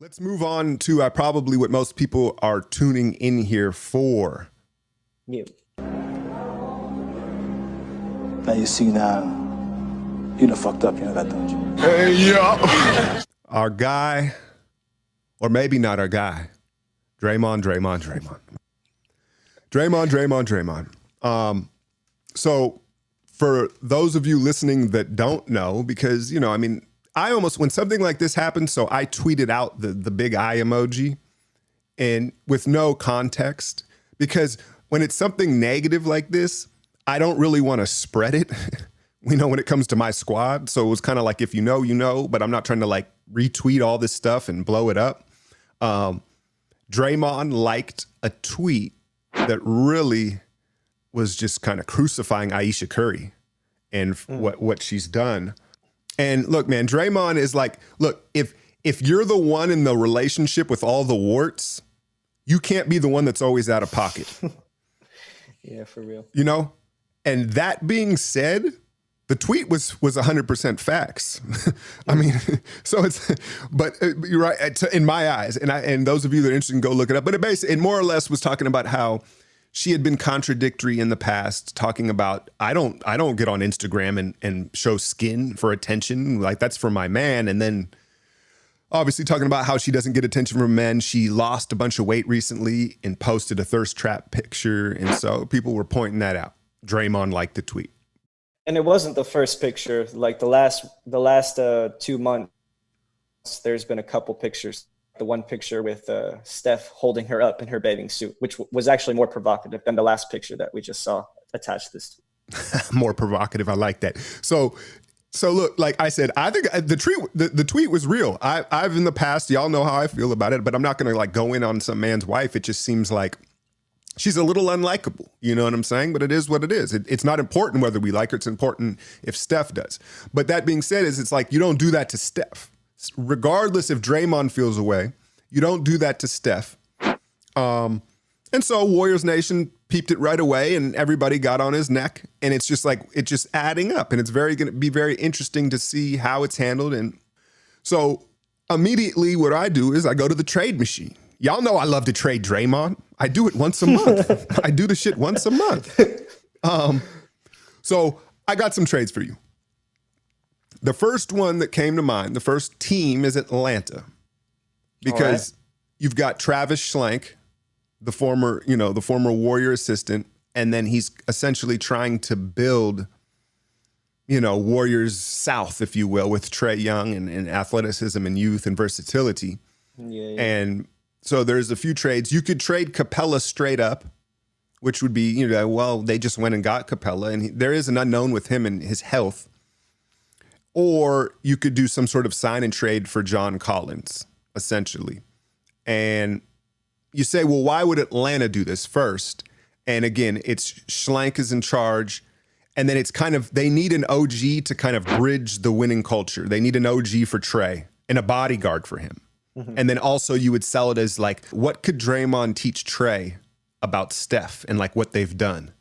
Let's move on to probably what most people are tuning in here for. Mute. Now you see now, you done fucked up, you know that, don't you? Hey, yeah. Our guy, or maybe not our guy, Draymond. So for those of you listening that don't know, because, you know, I mean, I almost, when something like this happens, so I tweeted out the big eye emoji and with no context, because when it's something negative like this, I don't really want to spread it, you know, when it comes to my squad. So it was kind of like, if you know, you know, but I'm not trying to like retweet all this stuff and blow it up. Draymond liked a tweet that really was just kind of crucifying Ayesha Curry and what she's done. And look, man, Draymond is like, look, if you're the one in the relationship with all the warts, you can't be the one that's always out of pocket. Yeah, for real. You know? And that being said, the tweet was 100% facts. I mean, so it's, but you're right, in my eyes, and those of you that are interested, go look it up. But it more or less was talking about how she had been contradictory in the past, talking about, I don't get on Instagram and show skin for attention. Like, that's for my man. And then obviously talking about how she doesn't get attention from men. She lost a bunch of weight recently and posted a thirst trap picture. And so people were pointing that out. Draymond liked the tweet. And it wasn't the first picture. Like the last 2 months, there's been a couple pictures. The one picture with Steph holding her up in her bathing suit, which was actually more provocative than the last picture that we just saw attached to this. More provocative. I like that. So look, like I said, I think the tweet was real. I've in the past, y'all know how I feel about it, but I'm not going to like go in on some man's wife. It just seems like she's a little unlikable. You know what I'm saying? But it is what it is. It's not important whether we like her. It's important if Steph does. But that being said, it's like you don't do that to Steph. Regardless if Draymond feels away, you don't do that to Steph. And so Warriors Nation peeped it right away and everybody got on his neck. And it's just like, it's just adding up. And it's going to be very interesting to see how it's handled. And so immediately what I do is I go to the trade machine. Y'all know I love to trade Draymond. I do it once a month. I do the shit once a month. So I got some trades for you. The first one that came to mind, the first team is Atlanta, because you've got Travis Schlenk, the former Warrior assistant, and then he's essentially trying to build, Warriors South, if you will, with Trae Young and athleticism and youth and versatility. Yeah. And so there's a few trades. You could trade Capella straight up, which would be, they just went and got Capella, and there is an unknown with him and his health. Or you could do some sort of sign and trade for John Collins, essentially. And you say, well, why would Atlanta do this first? And again, it's Schlenk is in charge. And then it's kind of, they need an OG to kind of bridge the winning culture. They need an OG for Trae and a bodyguard for him. Mm-hmm. And then also you would sell it as like, what could Draymond teach Trae about Steph and like what they've done?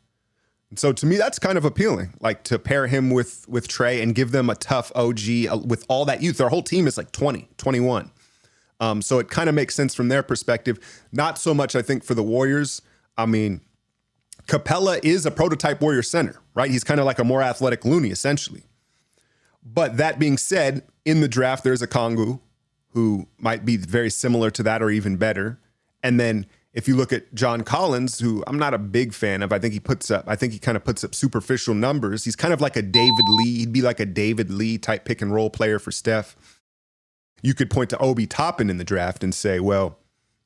So to me, that's kind of appealing, like to pair him with Trae and give them a tough OG with all that youth. Their whole team is like 20, 21. So it kind of makes sense from their perspective. Not so much, I think, for the Warriors. I mean, Capella is a prototype Warrior center, right? He's kind of like a more athletic Looney, essentially. But that being said, in the draft, there's a Kongu who might be very similar to that or even better. And then if you look at John Collins, who I'm not a big fan of, I think he kind of puts up superficial numbers. He's kind of like a David Lee. He'd be like a David Lee type pick and roll player for Steph. You could point to Obi Toppin in the draft and say, well,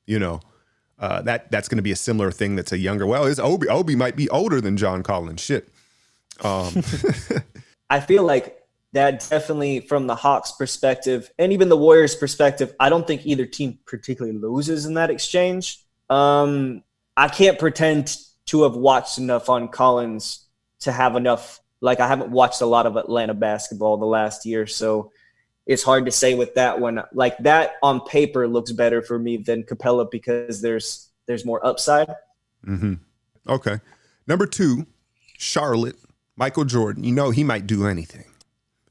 that's going to be a similar thing. That's a younger. Well, Obi might be older than John Collins. Shit. I feel like that definitely, from the Hawks' perspective and even the Warriors' perspective, I don't think either team particularly loses in that exchange. I can't pretend to have watched enough on Collins to have enough. Like, I haven't watched a lot of Atlanta basketball the last year, so it's hard to say with that one. Like, that on paper looks better for me than Capella because there's more upside. Mm-hmm. Okay. Number 2, Charlotte, Michael Jordan. He might do anything.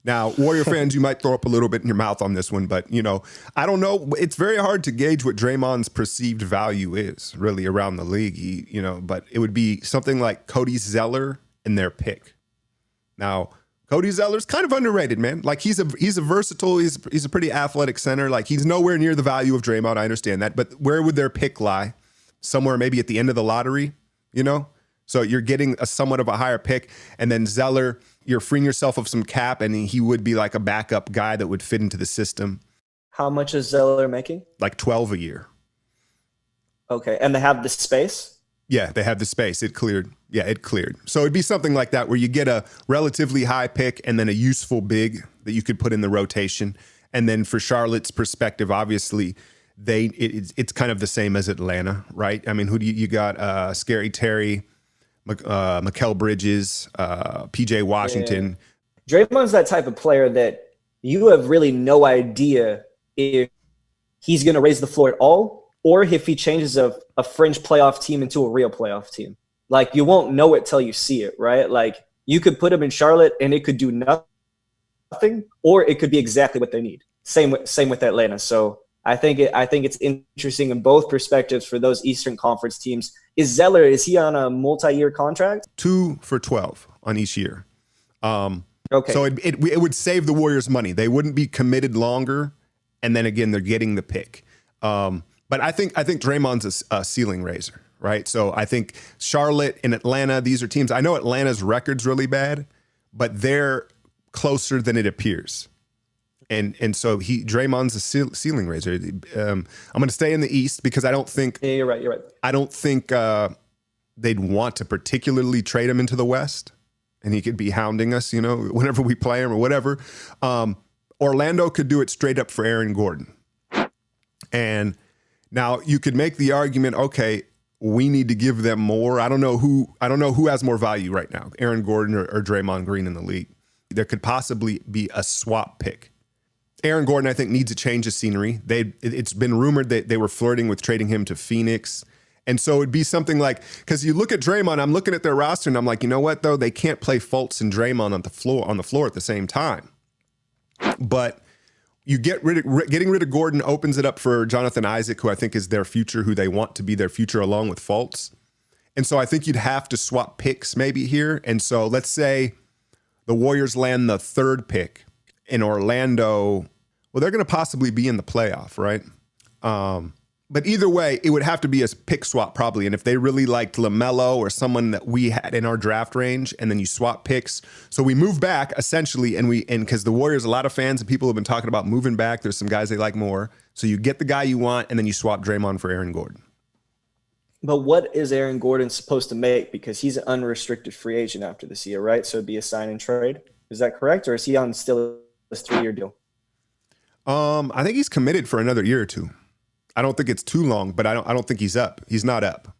Now, Warrior fans, you might throw up a little bit in your mouth on this one, but, I don't know. It's very hard to gauge what Draymond's perceived value is really around the league, but it would be something like Cody Zeller in their pick. Now, Cody Zeller's kind of underrated, man. Like he's a versatile, he's a pretty athletic center. Like he's nowhere near the value of Draymond. I understand that, but where would their pick lie? Somewhere maybe at the end of the lottery, So you're getting a somewhat of a higher pick, and then Zeller, you're freeing yourself of some cap, and he would be like a backup guy that would fit into the system. How much is Zeller making? Like 12 a year. Okay, and they have the space? Yeah, they have the space. It cleared. Yeah, it cleared. So it'd be something like that where you get a relatively high pick and then a useful big that you could put in the rotation. And then for Charlotte's perspective, obviously, it's kind of the same as Atlanta, right? I mean, who do you got? Scary Terry, Mikal Bridges, PJ Washington. Yeah. Draymond's that type of player that you have really no idea if he's going to raise the floor at all or if he changes a fringe playoff team into a real playoff team. Like, you won't know it till you see it, right? Like, you could put him in Charlotte and it could do nothing, or it could be exactly what they need. Same with Atlanta. So I think it's interesting in both perspectives for those Eastern Conference teams. Is he on a multi-year contract? 2 for 12 on each year. Okay. So it would save the Warriors money. They wouldn't be committed longer, and then again they're getting the pick. But I think Draymond's a ceiling raiser, right? So I think Charlotte and Atlanta, these are teams. I know Atlanta's record's really bad, but they're closer than it appears. And so Draymond's a ceiling raiser. I'm going to stay in the East because I don't think. Yeah, you're right. I don't think they'd want to particularly trade him into the West, and he could be hounding us, whenever we play him or whatever. Orlando could do it straight up for Aaron Gordon, and now you could make the argument, okay, we need to give them more. I don't know who has more value right now, Aaron Gordon or Draymond Green in the league. There could possibly be a swap pick. Aaron Gordon, I think, needs a change of scenery. It's been rumored that they were flirting with trading him to Phoenix. And so it'd be something like, because you look at Draymond, I'm looking at their roster and I'm like, you know what, though? They can't play Fultz and Draymond on the floor at the same time. But you getting rid of Gordon opens it up for Jonathan Isaac, who I think is their future, who they want to be their future along with Fultz. And so I think you'd have to swap picks maybe here. And so let's say the Warriors land the 3rd pick in Orlando. Well, they're going to possibly be in the playoff, right? But either way, it would have to be a pick swap probably. And if they really liked LaMelo or someone that we had in our draft range, and then you swap picks. So we move back essentially, and because the Warriors, a lot of fans and people have been talking about moving back. There's some guys they like more. So you get the guy you want, and then you swap Draymond for Aaron Gordon. But what is Aaron Gordon supposed to make? Because he's an unrestricted free agent after this year, right? So it'd be a sign and trade. Is that correct? Or is he on still a 3-year deal? I think he's committed for another year or two. I don't think it's too long, but I don't think he's up. He's not up.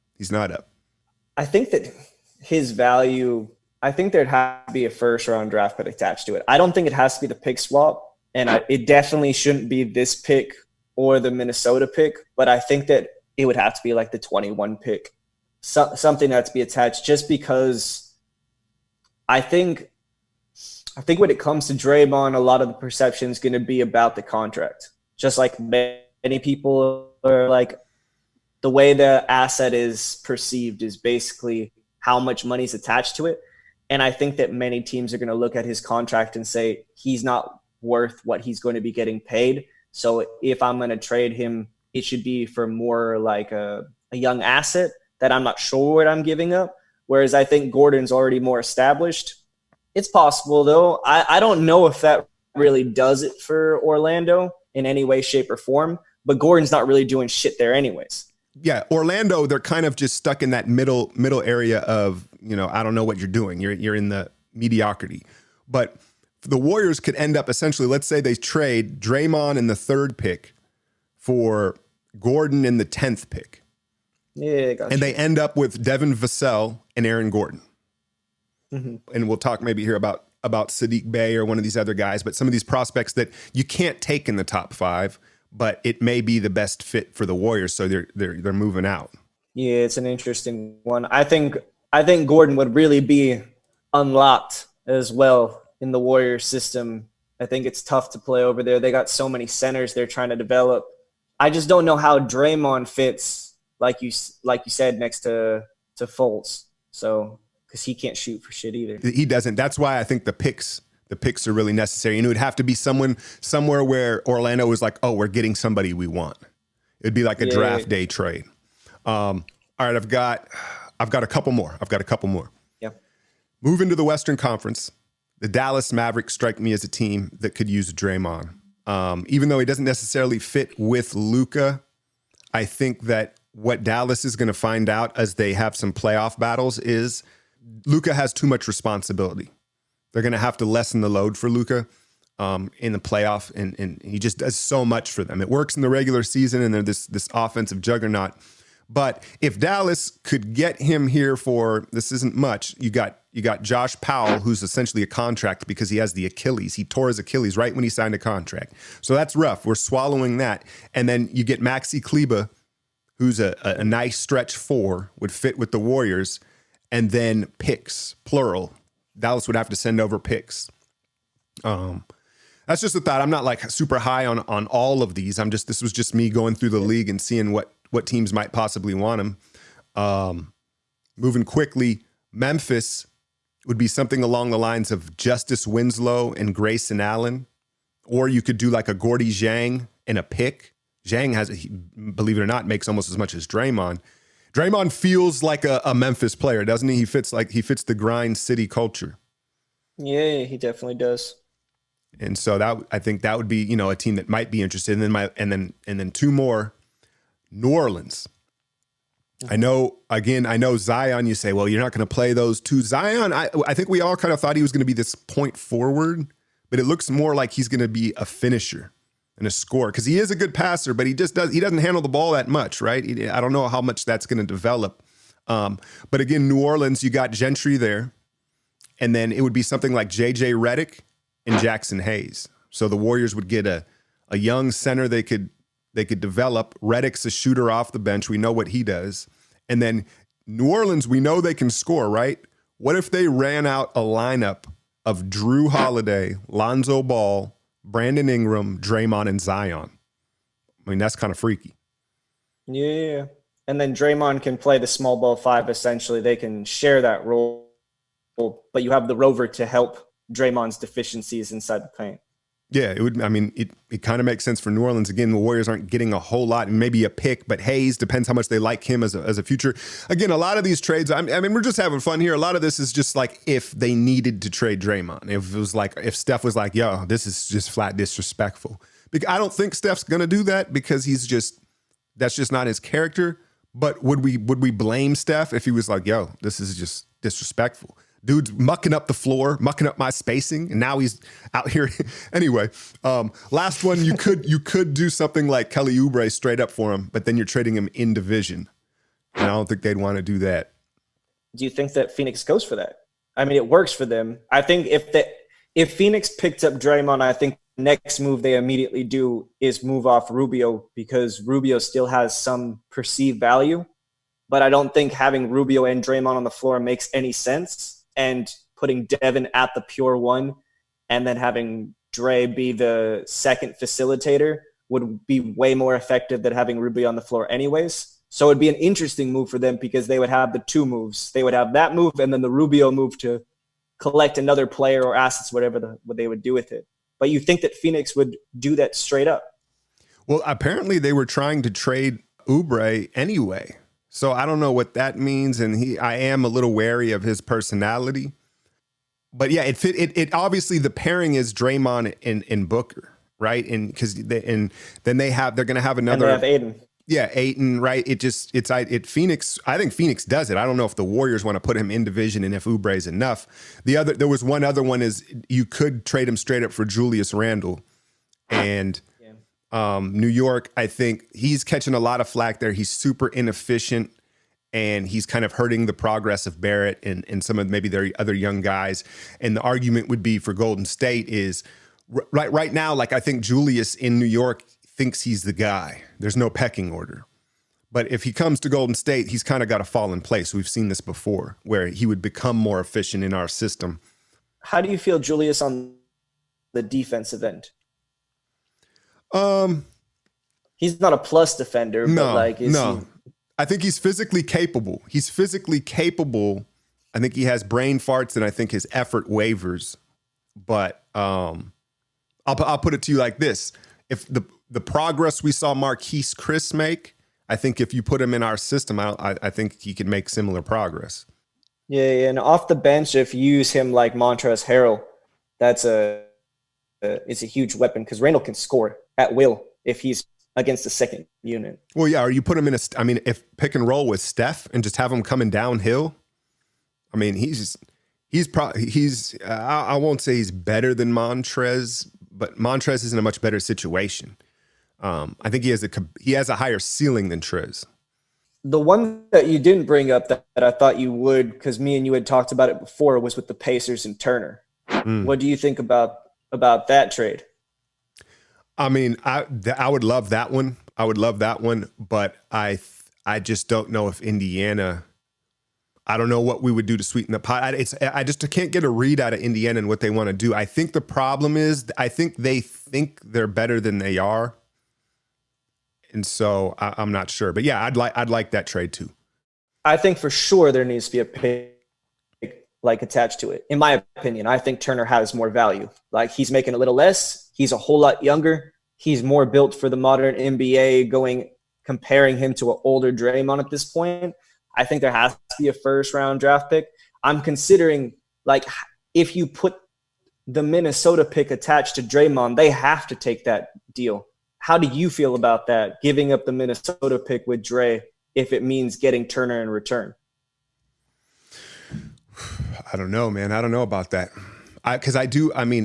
I think that his value, I think there'd have to be a first-round draft pick attached to it. I don't think it has to be the pick swap, and it definitely shouldn't be this pick or the Minnesota pick, but I think that it would have to be like the 21 pick, something that's be attached, just because I think when it comes to Draymond, a lot of the perception is going to be about the contract. Just like many people are like, the way the asset is perceived is basically how much money is attached to it. And I think that many teams are going to look at his contract and say, he's not worth what he's going to be getting paid. So if I'm going to trade him, it should be for more like a young asset that I'm not sure what I'm giving up. Whereas I think Gordon's already more established. It's possible, though. I don't know if that really does it for Orlando in any way, shape, or form. But Gordon's not really doing shit there anyways. Yeah, Orlando, they're kind of just stuck in that middle area of, I don't know what you're doing. You're in the mediocrity. But the Warriors could end up essentially, let's say they trade Draymond in the 3rd pick for Gordon in the 10th pick. Yeah, gotcha. And they end up with Devin Vassell and Aaron Gordon. Mm-hmm. And we'll talk maybe here about Sadiq Bey or one of these other guys, but some of these prospects that you can't take in the top 5, but it may be the best fit for the Warriors, so they're moving out. Yeah, it's an interesting one. I think Gordon would really be unlocked as well in the Warriors system I think it's tough to play over there. They got so many centers they're trying to develop. I just don't know how Draymond fits, like you said, next to Fultz. So, because he can't shoot for shit either. He doesn't. That's why I think the picks are really necessary. And it would have to be somewhere where Orlando was like, oh, we're getting somebody we want. It'd be like a draft day trade. All right, I've got a couple more. Yeah. Moving to the Western Conference, the Dallas Mavericks strike me as a team that could use Draymond. Even though he doesn't necessarily fit with Luka, I think that what Dallas is going to find out as they have some playoff battles is Luka has too much responsibility. They're going to have to lessen the load for Luka in the playoff, and he just does so much for them. It works in the regular season, and they're this offensive juggernaut. But if Dallas could get him here for, this isn't much, you got Josh Powell, who's essentially a contract because he has the Achilles. He tore his Achilles right when he signed a contract. So that's rough. We're swallowing that. And then you get Maxi Kleba, who's a nice stretch four, would fit with the Warriors. And then picks, plural. Dallas would have to send over picks. That's just a thought. I'm not like super high on all of these. This was just me going through the league and seeing what teams might possibly want him. Moving quickly, Memphis would be something along the lines of Justice Winslow and Grayson Allen. Or you could do like a Gordy Zhang and a pick. Zhang believe it or not, makes almost as much as Draymond. Draymond feels like a Memphis player, doesn't he? He fits the grind city culture. Yeah, he definitely does. And so I think that would be, a team that might be interested. And then two more, New Orleans. I know Zion, you say, well, you're not going to play those two. Zion, I think we all kind of thought he was going to be this point forward, but it looks more like he's going to be a finisher and a scorer, because he is a good passer, but he doesn't handle the ball that much, right? I don't know how much that's going to develop. But again, New Orleans, you got Gentry there, and then it would be something like JJ Redick and Jackson Hayes. So the Warriors would get a young center they could develop. Redick's a shooter off the bench. We know what he does. And then New Orleans, we know they can score, right? What if they ran out a lineup of Drew Holiday, Lonzo Ball, Brandon Ingram, Draymond, and Zion? I mean, that's kind of freaky. Yeah. And then Draymond can play the small ball five, essentially. They can share that role, but you have the rover to help Draymond's deficiencies inside the paint. Yeah, it kind of makes sense for New Orleans. Again, the Warriors aren't getting a whole lot, and maybe a pick, but Hayes, depends how much they like him as a future. Again, a lot of these trades, we're just having fun here. A lot of this is just like if they needed to trade Draymond. If Steph was like, yo, this is just flat disrespectful. Because I don't think Steph's going to do that, because that's just not his character. But would we blame Steph if he was like, yo, this is just disrespectful? Dude's mucking up the floor, mucking up my spacing, and now he's out here. Anyway, last one, you could do something like Kelly Oubre straight up for him, but then you're trading him in division. And I don't think they'd want to do that. Do you think that Phoenix goes for that? I mean, it works for them. I think if Phoenix picked up Draymond, I think the next move they immediately do is move off Rubio, because Rubio still has some perceived value. But I don't think having Rubio and Draymond on the floor makes any sense. And putting Devin at the pure one and then having Dre be the second facilitator would be way more effective than having Rubio on the floor anyways. So it'd be an interesting move for them, because they would have the two moves. They would have that move and then the Rubio move to collect another player or assets, whatever what they would do with it. But you think that Phoenix would do that straight up? Well, apparently they were trying to trade Oubre anyway. So I don't know what that means, and I am a little wary of his personality. But yeah, it obviously the pairing is Draymond and Booker, right? And because they're going to have another. And they have Aiden. Yeah, Ayton, right? Phoenix. I think Phoenix does it. I don't know if the Warriors want to put him in division and if Oubre is enough. There was one other one is you could trade him straight up for Julius Randle, and. New York, I think he's catching a lot of flack there. He's super inefficient, and he's kind of hurting the progress of Barrett and some of maybe their other young guys. And the argument would be for Golden State is right now, like I think Julius in New York thinks he's the guy. There's no pecking order. But if he comes to Golden State, he's kind of got to fall in place. We've seen this before, where he would become more efficient in our system. How do you feel Julius on the defensive end? Um, He's not a plus defender, but like, is he? I think he's physically capable. I think he has brain farts, and I think his effort wavers. But I'll put it to you like this: if the progress we saw Marquise Chris make, I think if you put him in our system, I think he could make similar progress. Yeah, and off the bench, if you use him like Montrezl Harrell, it's a huge weapon because Randall can score at will if he's against the second unit. Well, yeah, or you put him in if pick and roll with Steph and just have him coming downhill. I mean, I won't say he's better than Montrez, but Montrez is in a much better situation. I think he has a higher ceiling than Trez. The one that you didn't bring up that I thought you would, because me and you had talked about it before, was with the Pacers and Turner. What do you think about that trade? I mean, I would love that one. But I just don't know if Indiana. I don't know what we would do to sweeten the pot. I just can't get a read out of Indiana and what they want to do. I think the problem is I think they think they're better than they are, and so I'm not sure. But yeah, I'd like that trade too. I think for sure there needs to be a pick like attached to it. In my opinion, I think Turner has more value. Like, he's making a little less. He's a whole lot younger. He's more built for the modern NBA. Comparing him to an older Draymond at this point, I think there has to be a first-round draft pick. I'm considering, like, if you put the Minnesota pick attached to Draymond, they have to take that deal. How do you feel about that, giving up the Minnesota pick with Dre if it means getting Turner in return? I don't know, man. I don't know about that. Because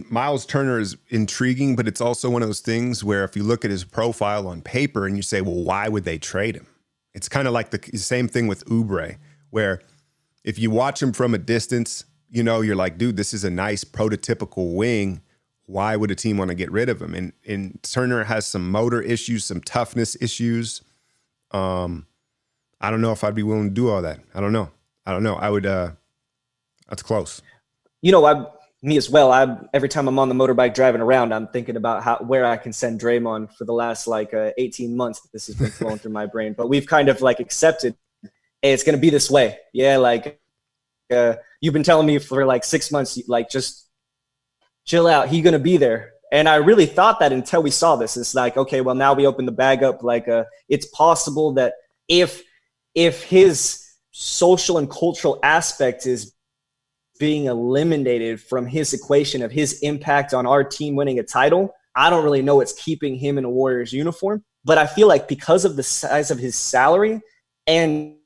Miles Turner is intriguing, but it's also one of those things where if you look at his profile on paper and you say, well, why would they trade him? It's kind of like the same thing with Oubre, where if you watch him from a distance, you're like, dude, this is a nice prototypical wing. Why would a team want to get rid of him? And Turner has some motor issues, some toughness issues. I don't know if I'd be willing to do all that. I don't know. I would, that's close. Me as well. Every time I'm on the motorbike driving around, I'm thinking about where I can send Draymond for the last 18 months that this has been flowing through my brain. But we've kind of accepted, hey, it's going to be this way. Yeah, you've been telling me for 6 months, just chill out. He's going to be there. And I really thought that until we saw this. It's okay, well, now we open the bag up. It's possible that if his social and cultural aspect is being eliminated from his equation of his impact on our team winning a title, I don't really know what's keeping him in a Warriors uniform. But I feel like because of the size of his salary and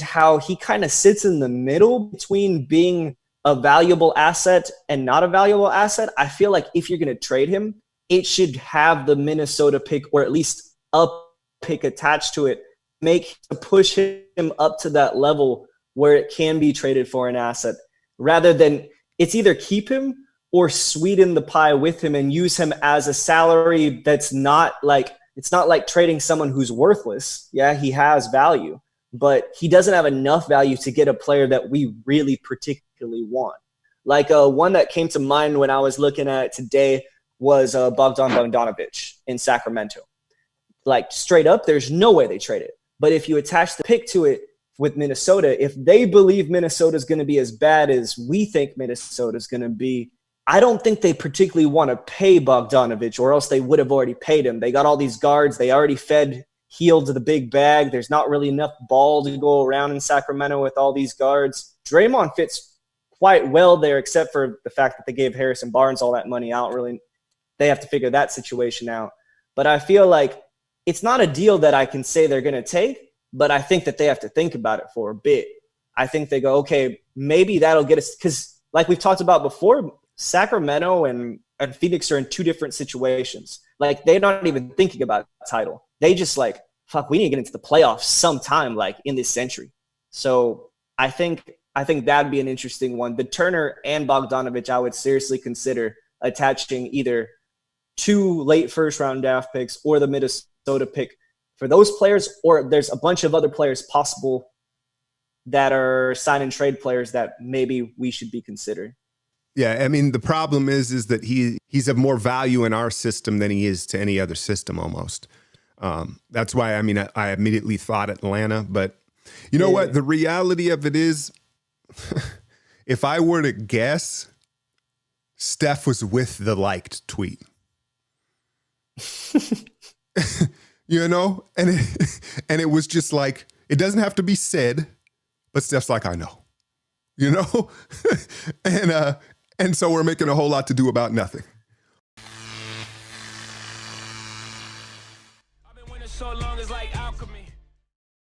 how he kind of sits in the middle between being a valuable asset and not a valuable asset, I feel like if you're going to trade him, it should have the Minnesota pick or at least a pick attached to it, push him up to that level where it can be traded for an asset. Rather than it's either keep him or sweeten the pie with him and use him as a salary that's it's not like trading someone who's worthless. Yeah, he has value, but he doesn't have enough value to get a player that we really particularly want. One that came to mind when I was looking at it today was Bogdan Bogdanovic in Sacramento. Straight up, there's no way they trade it. But if you attach the pick to it, with Minnesota, if they believe Minnesota is going to be as bad as we think Minnesota is going to be, I don't think they particularly want to pay Bogdanovic, or else they would have already paid him. They got all these guards. They already fed Hield to the big bag. There's not really enough ball to go around in Sacramento with all these guards. Draymond fits quite well there, except for the fact that they gave Harrison Barnes all that money out. Really, they have to figure that situation out. But I feel like it's not a deal that I can say they're going to take, but I think that they have to think about it for a bit. I think they go, okay, maybe that'll get us, because like we've talked about before, Sacramento and Phoenix are in two different situations. They're not even thinking about the title. They just fuck, we need to get into the playoffs sometime in this century. So I think that'd be an interesting one. The Turner and Bogdanovic, I would seriously consider attaching either 2 late first-round draft picks or the Minnesota pick for those players, or there's a bunch of other players possible that are sign and trade players that maybe we should be considering. Yeah, I mean, the problem is that he's of more value in our system than he is to any other system almost. That's why, I mean, I immediately thought Atlanta, but you know what? The reality of it is, if I were to guess, Steph was with the liked tweet. You know? And it was just like, it doesn't have to be said, but Steph's like, I know. You know? And so we're making a whole lot to do about nothing.